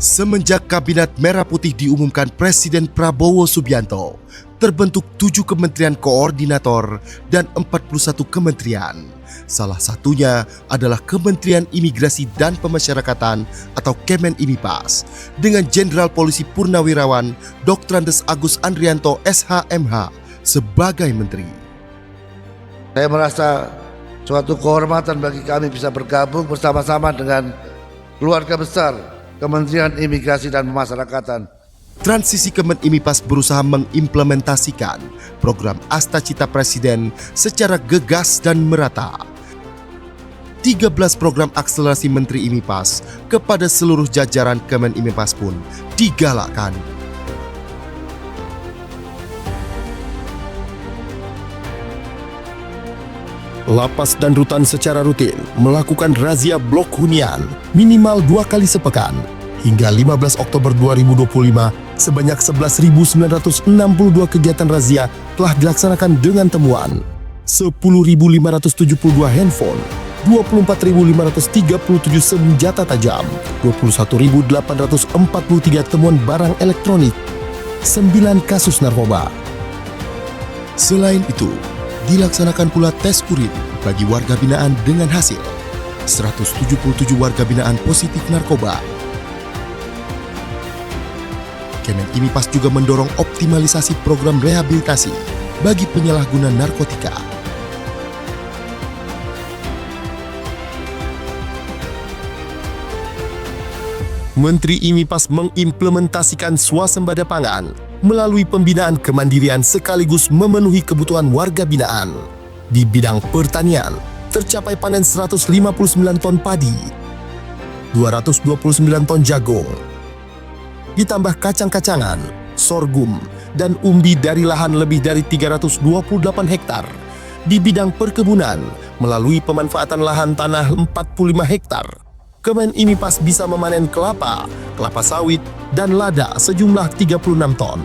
Semenjak Kabinet Merah Putih diumumkan Presiden Prabowo Subianto, terbentuk 7 kementerian koordinator dan 41 kementerian. Salah satunya adalah Kementerian Imigrasi dan Pemasyarakatan atau Kemenimipas dengan Jenderal Polisi Purnawirawan Dr. Andes Agus Andrianto SH.MH sebagai Menteri. Saya merasa suatu kehormatan bagi kami bisa bergabung bersama-sama dengan keluarga besar Kementerian Imigrasi dan Pemasyarakatan. Transisi Kemenimipas berusaha mengimplementasikan program Astacita Presiden secara gegas dan merata. 13 program akselerasi Menteri Imipas kepada seluruh jajaran Kemenimipas pun digalakkan. Lapas dan rutan secara rutin melakukan razia blok hunian minimal 2 kali sepekan. Hingga 15 Oktober 2025, sebanyak 11.962 kegiatan razia telah dilaksanakan dengan temuan 10.572 handphone, 24.537 senjata tajam, 21.843 temuan barang elektronik, 9 kasus narkoba. Selain itu, dilaksanakan pula tes urin bagi warga binaan dengan hasil 177 warga binaan positif narkoba. Kemenimipas juga mendorong optimalisasi program rehabilitasi bagi penyalahguna narkotika. Menteri Imipas mengimplementasikan swasembada pangan melalui pembinaan kemandirian sekaligus memenuhi kebutuhan warga binaan. Di bidang pertanian, tercapai panen 159 ton padi, 229 ton jagung, ditambah kacang-kacangan, sorghum, dan umbi dari lahan lebih dari 328 hektar. Di bidang perkebunan, melalui pemanfaatan lahan tanah 45 hektar, Kemenimipas bisa memanen kelapa, kelapa sawit, dan lada sejumlah 36 ton.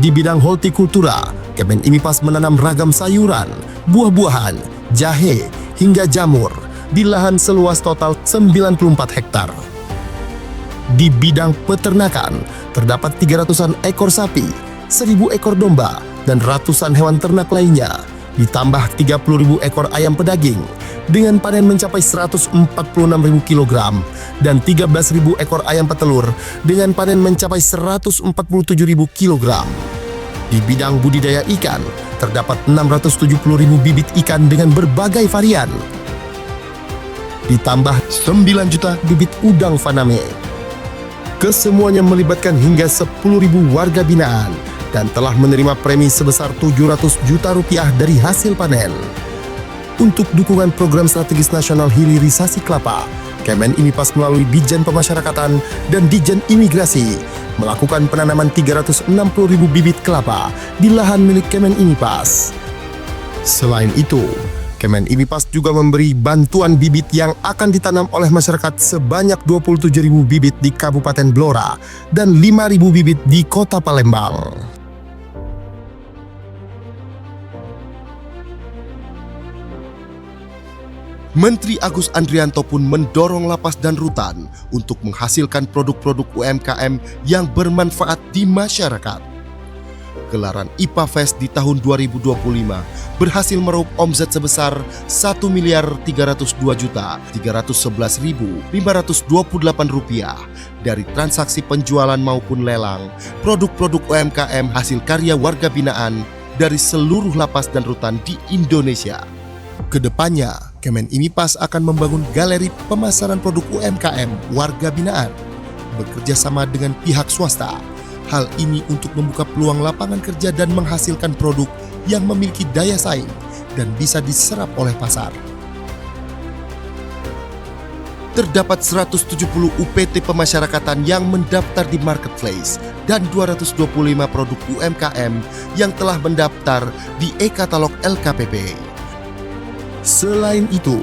Di bidang hortikultura, Kemenimipas menanam ragam sayuran, buah-buahan, jahe, hingga jamur di lahan seluas total 94 hektar. Di bidang peternakan, terdapat 300-an ekor sapi, 1.000 ekor domba, dan ratusan hewan ternak lainnya, ditambah 30.000 ekor ayam pedaging, dengan panen mencapai 146.000 kg, dan 13.000 ekor ayam petelur, dengan panen mencapai 147.000 kg. Di bidang budidaya ikan, terdapat 670.000 bibit ikan dengan berbagai varian, ditambah 9 juta bibit udang faname. Kesemuanya melibatkan hingga 10.000 warga binaan dan telah menerima premi sebesar 700 juta rupiah dari hasil panen. Untuk dukungan program strategis nasional hilirisasi kelapa, Kemenimipas melalui Ditjen Pemasyarakatan dan Ditjen Imigrasi melakukan penanaman 360.000 bibit kelapa di lahan milik Kemenimipas. Selain itu, Kemenimipas juga memberi bantuan bibit yang akan ditanam oleh masyarakat sebanyak 27.000 bibit di Kabupaten Blora dan 5.000 bibit di Kota Palembang. Menteri Agus Andrianto pun mendorong lapas dan rutan untuk menghasilkan produk-produk UMKM yang bermanfaat di masyarakat. Gelaran IPA Fest di tahun 2025 berhasil meraup omzet sebesar Rp1.302.311.528 dari transaksi penjualan maupun lelang produk-produk UMKM hasil karya warga binaan dari seluruh lapas dan rutan di Indonesia. Kedepannya, Kemenimipas akan membangun galeri pemasaran produk UMKM warga binaan bekerja sama dengan pihak swasta. Hal ini untuk membuka peluang lapangan kerja dan menghasilkan produk yang memiliki daya saing dan bisa diserap oleh pasar. Terdapat 170 UPT pemasyarakatan yang mendaftar di marketplace dan 225 produk UMKM yang telah mendaftar di e-katalog LKPP. Selain itu,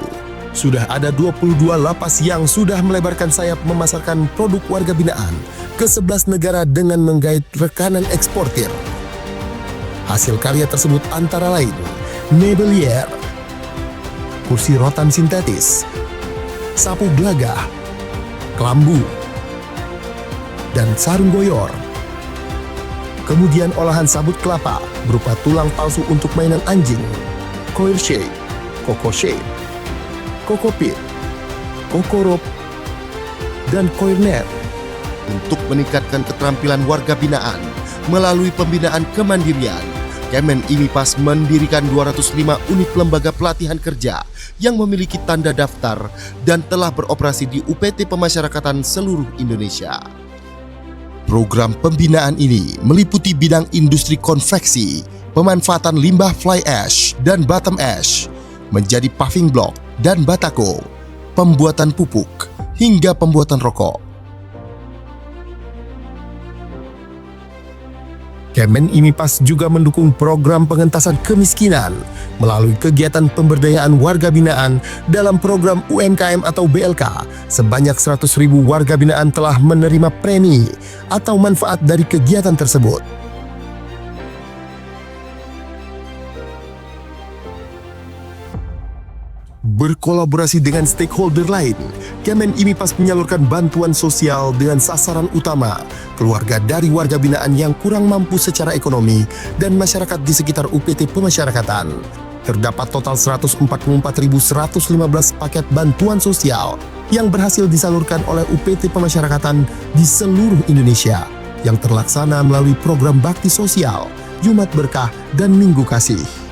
sudah ada 22 lapas yang sudah melebarkan sayap memasarkan produk warga binaan ke 11 negara dengan menggait rekanan eksportir. Hasil karya tersebut antara lain Nebelier, kursi rotan sintetis, sapu gelagah, kelambu, dan sarung goyor. Kemudian olahan sabut kelapa berupa tulang palsu untuk mainan anjing, coir shape, coco shape, coco pit, coco rope, dan coir net. Untuk meningkatkan keterampilan warga binaan melalui pembinaan kemandirian, Kemen IMIPAS mendirikan 205 unit lembaga pelatihan kerja yang memiliki tanda daftar dan telah beroperasi di UPT Pemasyarakatan seluruh Indonesia. Program pembinaan ini meliputi bidang industri konveksi, pemanfaatan limbah fly ash dan bottom ash menjadi paving block dan batako, pembuatan pupuk, hingga pembuatan rokok. Kemen IMIPAS juga mendukung program pengentasan kemiskinan melalui kegiatan pemberdayaan warga binaan dalam program UMKM atau BLK. Sebanyak 100.000 warga binaan telah menerima premi atau manfaat dari kegiatan tersebut. Berkolaborasi dengan stakeholder lain, Kemen IMIPAS menyalurkan bantuan sosial dengan sasaran utama keluarga dari warga binaan yang kurang mampu secara ekonomi dan masyarakat di sekitar UPT Pemasyarakatan. Terdapat total 144.115 paket bantuan sosial yang berhasil disalurkan oleh UPT Pemasyarakatan di seluruh Indonesia yang terlaksana melalui program bakti sosial, Jumat Berkah, dan Minggu Kasih.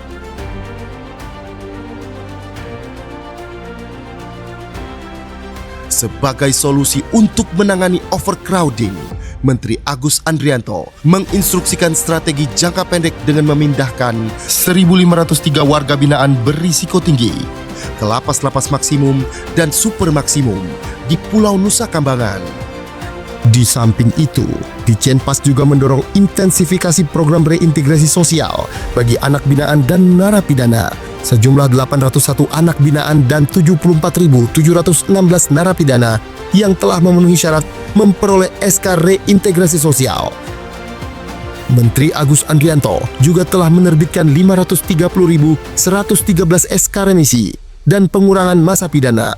Sebagai solusi untuk menangani overcrowding, Menteri Agus Andrianto menginstruksikan strategi jangka pendek dengan memindahkan 1.503 warga binaan berisiko tinggi ke lapas-lapas maksimum dan super maksimum di Pulau Nusa Kambangan. Di samping itu, Ditjenpas juga mendorong intensifikasi program reintegrasi sosial bagi anak binaan dan narapidana. Sejumlah 801 anak binaan dan 74.716 narapidana yang telah memenuhi syarat memperoleh SK reintegrasi sosial. Menteri Agus Andrianto juga telah menerbitkan 530.113 SK remisi dan pengurangan masa pidana.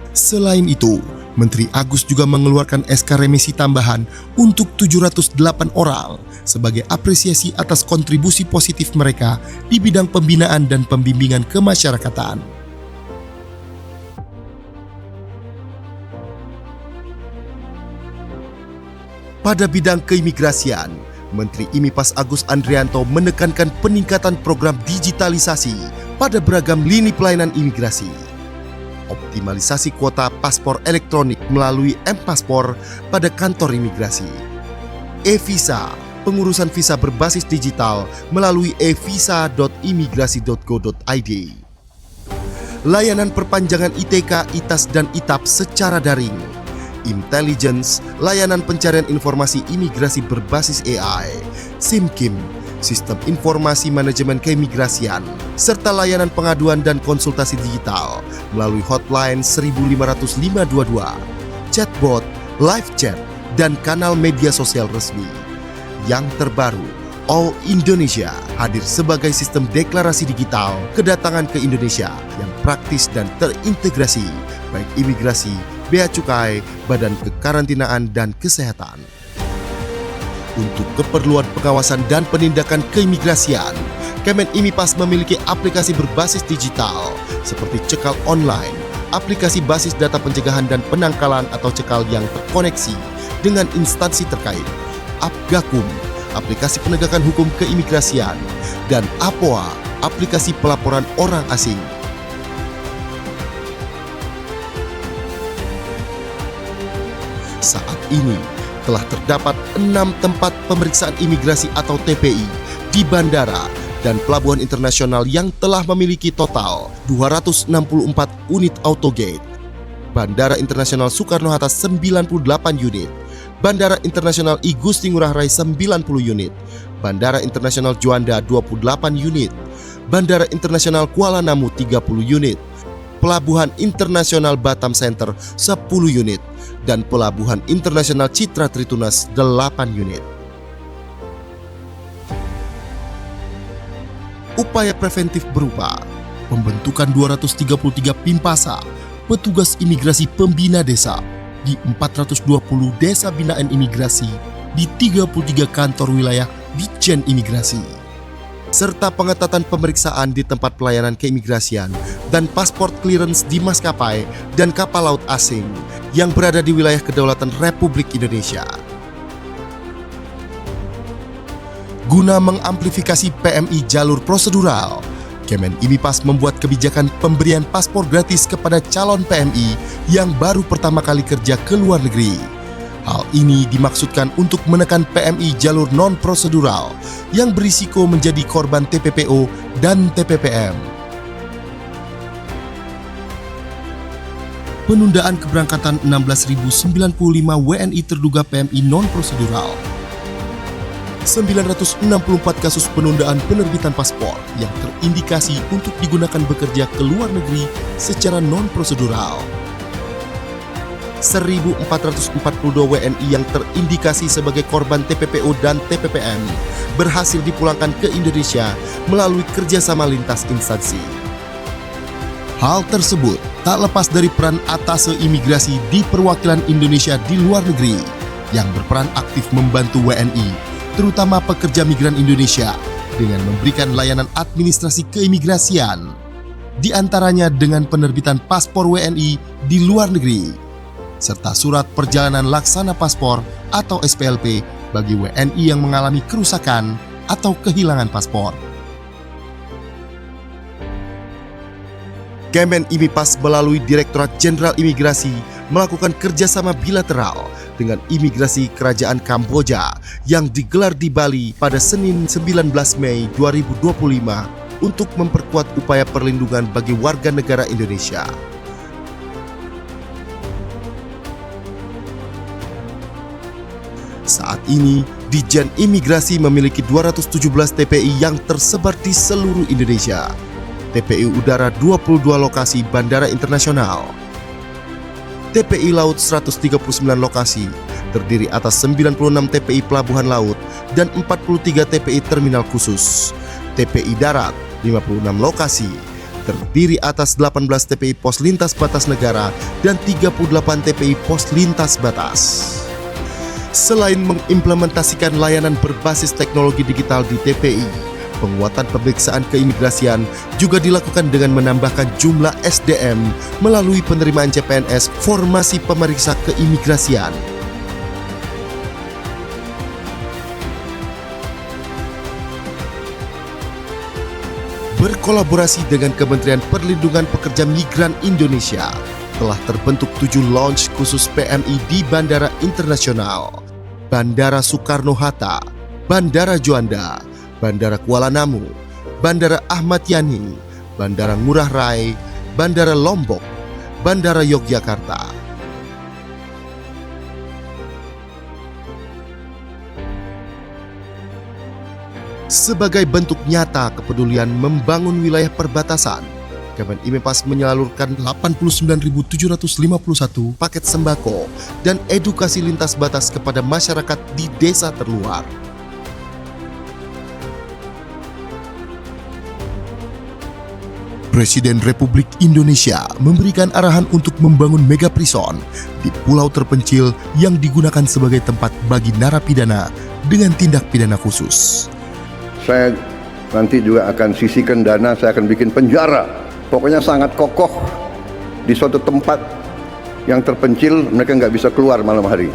Selain itu, Menteri Agus juga mengeluarkan SK remisi tambahan untuk 708 orang sebagai apresiasi atas kontribusi positif mereka di bidang pembinaan dan pembimbingan kemasyarakatan. Pada bidang keimigrasian, Menteri IMIPAS Agus Andrianto menekankan peningkatan program digitalisasi pada beragam lini pelayanan imigrasi. Optimalisasi kuota paspor elektronik melalui M-Paspor pada kantor imigrasi. E-Visa, pengurusan visa berbasis digital melalui evisa.imigrasi.go.id. Layanan perpanjangan ITK, ITAS, dan ITAP secara daring. Intelligence, layanan pencarian informasi imigrasi berbasis AI. SIMKIM, sistem informasi manajemen keimigrasian, serta layanan pengaduan dan konsultasi digital melalui hotline 15522, chatbot, live chat, dan kanal media sosial resmi. Yang terbaru, All Indonesia hadir sebagai sistem deklarasi digital kedatangan ke Indonesia yang praktis dan terintegrasi, baik imigrasi, bea cukai, badan kekarantinaan, dan kesehatan. Untuk keperluan pengawasan dan penindakan keimigrasian, Kemen IMIPAS memiliki aplikasi berbasis digital seperti cekal online, aplikasi basis data pencegahan dan penangkalan atau cekal yang terkoneksi dengan instansi terkait, Apgakum, aplikasi penegakan hukum keimigrasian, dan APOA, aplikasi pelaporan orang asing. Saat ini telah terdapat 6 tempat pemeriksaan imigrasi atau TPI di bandara dan pelabuhan internasional yang telah memiliki total 264 unit autogate. Bandara Internasional Soekarno-Hatta 98 unit, Bandara Internasional I Gusti Ngurah Rai 90 unit, Bandara Internasional Juanda 28 unit, Bandara Internasional Kuala Namu 30 unit, Pelabuhan Internasional Batam Center 10 unit, dan Pelabuhan Internasional Citra Tritunas 8 unit. Upaya preventif berupa pembentukan 233 Pimpasa, petugas imigrasi pembina desa di 420 desa binaan imigrasi di 33 kantor wilayah Ditjen Imigrasi, serta pengetatan pemeriksaan di tempat pelayanan keimigrasian dan pasport clearance di maskapai dan kapal laut asing yang berada di wilayah kedaulatan Republik Indonesia. Guna mengamplifikasi PMI jalur prosedural, Kemen IMIPAS membuat kebijakan pemberian paspor gratis kepada calon PMI yang baru pertama kali kerja ke luar negeri. Hal ini dimaksudkan untuk menekan PMI jalur non-prosedural yang berisiko menjadi korban TPPO dan TPPM. Penundaan keberangkatan 16.095 WNI terduga PMI non-prosedural. 964 kasus penundaan penerbitan paspor yang terindikasi untuk digunakan bekerja ke luar negeri secara non-prosedural. 1.442 WNI yang terindikasi sebagai korban TPPO dan TPPM berhasil dipulangkan ke Indonesia melalui kerjasama lintas instansi. Hal tersebut tak lepas dari peran atase imigrasi di perwakilan Indonesia di luar negeri yang berperan aktif membantu WNI, terutama pekerja migran Indonesia, dengan memberikan layanan administrasi keimigrasian, di antaranya dengan penerbitan paspor WNI di luar negeri, serta surat perjalanan laksana paspor atau SPLP bagi WNI yang mengalami kerusakan atau kehilangan paspor. Kemen IMIPAS melalui Direktorat Jenderal Imigrasi melakukan kerjasama bilateral dengan Imigrasi Kerajaan Kamboja yang digelar di Bali pada Senin 19 Mei 2025 untuk memperkuat upaya perlindungan bagi warga negara Indonesia. Saat ini, Ditjen Imigrasi memiliki 217 TPI yang tersebar di seluruh Indonesia. TPI Udara 22 lokasi bandara internasional. TPI Laut 139 lokasi, terdiri atas 96 TPI pelabuhan laut dan 43 TPI terminal khusus. TPI Darat 56 lokasi, terdiri atas 18 TPI pos lintas batas negara dan 38 TPI pos lintas batas. Selain mengimplementasikan layanan berbasis teknologi digital di TPI, penguatan pemeriksaan keimigrasian juga dilakukan dengan menambahkan jumlah SDM melalui penerimaan CPNS formasi pemeriksa keimigrasian. Berkolaborasi dengan Kementerian Perlindungan Pekerja Migran Indonesia, telah terbentuk 7 launch khusus PMI di Bandara Internasional, Bandara Soekarno-Hatta, Bandara Juanda, Bandara Kuala Namu, Bandara Ahmad Yani, Bandara Ngurah Rai, Bandara Lombok, Bandara Yogyakarta. Sebagai bentuk nyata kepedulian membangun wilayah perbatasan, Kemen IMIPAS menyalurkan 89.751 paket sembako dan edukasi lintas batas kepada masyarakat di desa terluar. Presiden Republik Indonesia memberikan arahan untuk membangun mega prison di pulau terpencil yang digunakan sebagai tempat bagi narapidana dengan tindak pidana khusus. Saya nanti juga akan sisihkan dana, saya akan bikin penjara. Pokoknya sangat kokoh di suatu tempat yang terpencil, mereka nggak bisa keluar malam hari.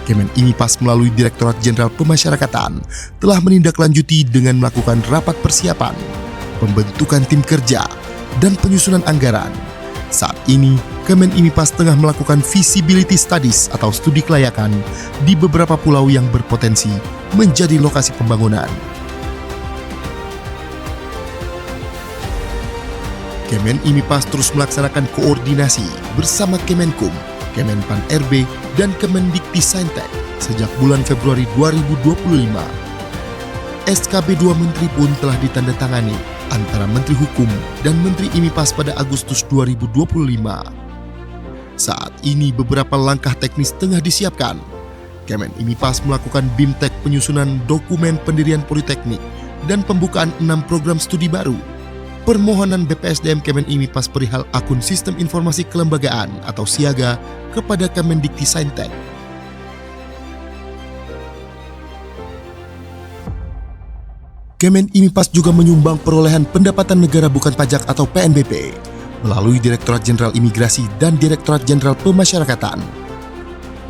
Kemen IMIPAS melalui Direktorat Jenderal Pemasyarakatan telah menindaklanjuti dengan melakukan rapat persiapan, pembentukan tim kerja, dan penyusunan anggaran. Saat ini, Kemen IMIPAS tengah melakukan feasibility studies atau studi kelayakan di beberapa pulau yang berpotensi menjadi lokasi pembangunan. Kemen IMIPAS terus melaksanakan koordinasi bersama Kemenkum, Kemenpan RB, dan Kemendikti-Saintek sejak bulan Februari 2025. SKB 2 Menteri pun telah ditandatangani antara Menteri Hukum dan Menteri IMIPAS pada Agustus 2025. Saat ini beberapa langkah teknis tengah disiapkan. Kemen IMIPAS melakukan BIMTEK penyusunan dokumen pendirian politeknik dan pembukaan 6 program studi baru. permohonan BPSDM Kemenimipas perihal akun Sistem Informasi Kelembagaan atau Siaga kepada Kemendikti-Saintek. Kemenimipas juga menyumbang perolehan pendapatan negara bukan pajak atau PNBP melalui Direktorat Jenderal Imigrasi dan Direktorat Jenderal Pemasyarakatan.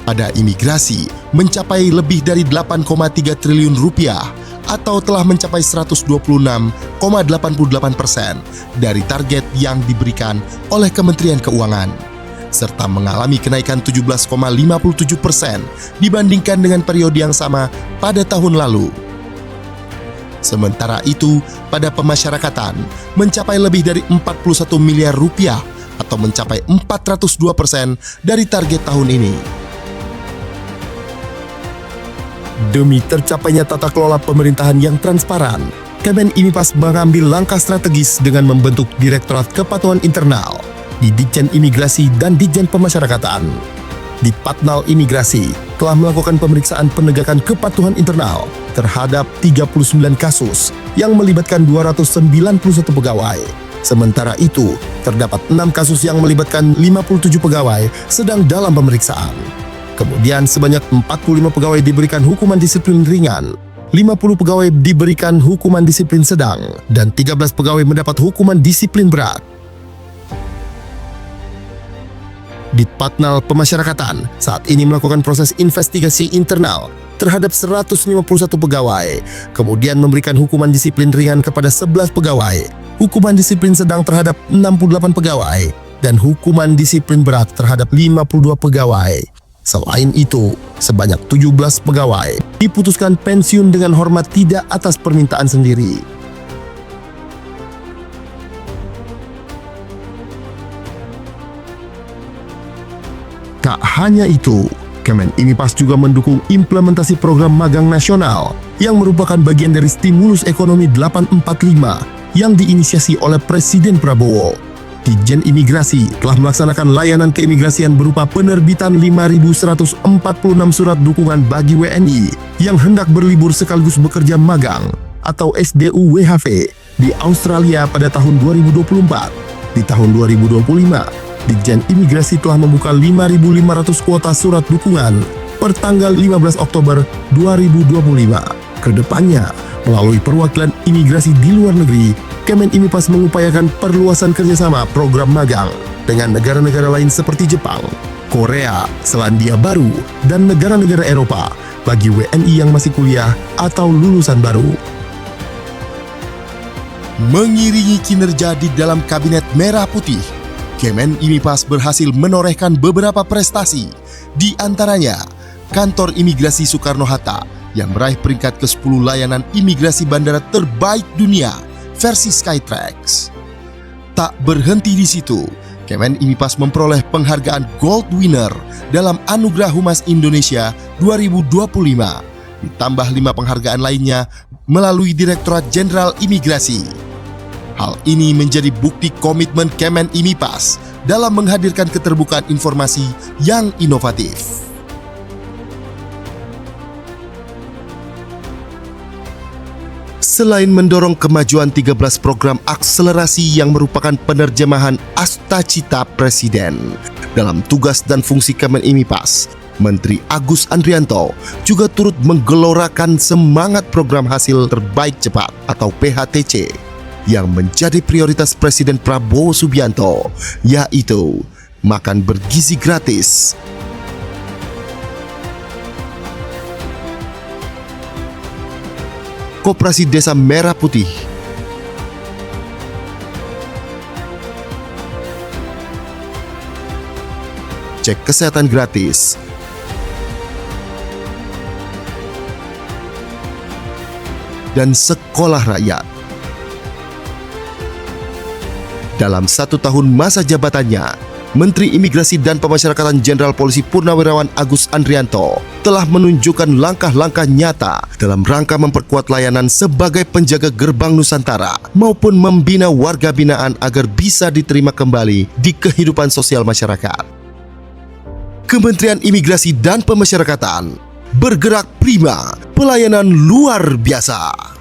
Pada imigrasi mencapai lebih dari 8,3 triliun rupiah atau telah mencapai 126,88% dari target yang diberikan oleh Kementerian Keuangan, serta mengalami kenaikan 17,57% dibandingkan dengan periode yang sama pada tahun lalu. Sementara itu, pada pemasyarakatan mencapai lebih dari 41 miliar rupiah atau mencapai 402% dari target tahun ini. Demi tercapainya tata kelola pemerintahan yang transparan, Kemenimipas mengambil langkah strategis dengan membentuk Direktorat Kepatuhan Internal di Ditjen Imigrasi dan Ditjen Pemasyarakatan. Ditpatnal Imigrasi telah melakukan pemeriksaan penegakan kepatuhan internal terhadap 39 kasus yang melibatkan 291 pegawai. Sementara itu, terdapat 6 kasus yang melibatkan 57 pegawai sedang dalam pemeriksaan. Kemudian sebanyak 45 pegawai diberikan hukuman disiplin ringan, 50 pegawai diberikan hukuman disiplin sedang, dan 13 pegawai mendapat hukuman disiplin berat. Ditpatnal Pemasyarakatan saat ini melakukan proses investigasi internal terhadap 151 pegawai, kemudian memberikan hukuman disiplin ringan kepada 11 pegawai, hukuman disiplin sedang terhadap 68 pegawai, dan hukuman disiplin berat terhadap 52 pegawai. Selain itu, sebanyak 17 pegawai diputuskan pensiun dengan hormat tidak atas permintaan sendiri. Tak hanya itu, Kemenimipas juga mendukung implementasi program magang nasional yang merupakan bagian dari stimulus ekonomi 845 yang diinisiasi oleh Presiden Prabowo. Ditjen Imigrasi telah melaksanakan layanan keimigrasian berupa penerbitan 5.146 surat dukungan bagi WNI yang hendak berlibur sekaligus bekerja magang atau SDU-WHV di Australia pada tahun 2024. Di tahun 2025, Ditjen Imigrasi telah membuka 5.500 kuota surat dukungan per tanggal 15 Oktober 2025. Kedepannya, melalui perwakilan imigrasi di luar negeri, Kemenimipas mengupayakan perluasan kerjasama program magang dengan negara-negara lain seperti Jepang, Korea, Selandia Baru, dan negara-negara Eropa bagi WNI yang masih kuliah atau lulusan baru. Mengiringi kinerja di dalam Kabinet Merah Putih, Kemenimipas berhasil menorehkan beberapa prestasi, di antaranya Kantor Imigrasi Soekarno-Hatta yang meraih peringkat ke-10 layanan imigrasi bandara terbaik dunia versi Skytrax. Tak berhenti di situ, Kemenimipas memperoleh penghargaan Gold Winner dalam Anugerah Humas Indonesia 2025, ditambah 5 penghargaan lainnya melalui Direktorat Jenderal Imigrasi. Hal ini menjadi bukti komitmen Kemenimipas dalam menghadirkan keterbukaan informasi yang inovatif. Selain mendorong kemajuan 13 program akselerasi yang merupakan penerjemahan Astacita Presiden dalam tugas dan fungsi Kemenimipas, Menteri Agus Andrianto juga turut menggelorakan semangat program hasil terbaik cepat atau PHTC yang menjadi prioritas Presiden Prabowo Subianto, yaitu makan bergizi gratis, Koperasi Desa Merah Putih, cek kesehatan gratis, dan sekolah rakyat. Dalam 1 tahun masa jabatannya, Menteri Imigrasi dan Pemasyarakatan Jenderal Polisi Purnawirawan Agus Andrianto telah menunjukkan langkah-langkah nyata dalam rangka memperkuat layanan sebagai penjaga gerbang Nusantara maupun membina warga binaan agar bisa diterima kembali di kehidupan sosial masyarakat. Kementerian Imigrasi dan Pemasyarakatan bergerak prima, pelayanan luar biasa.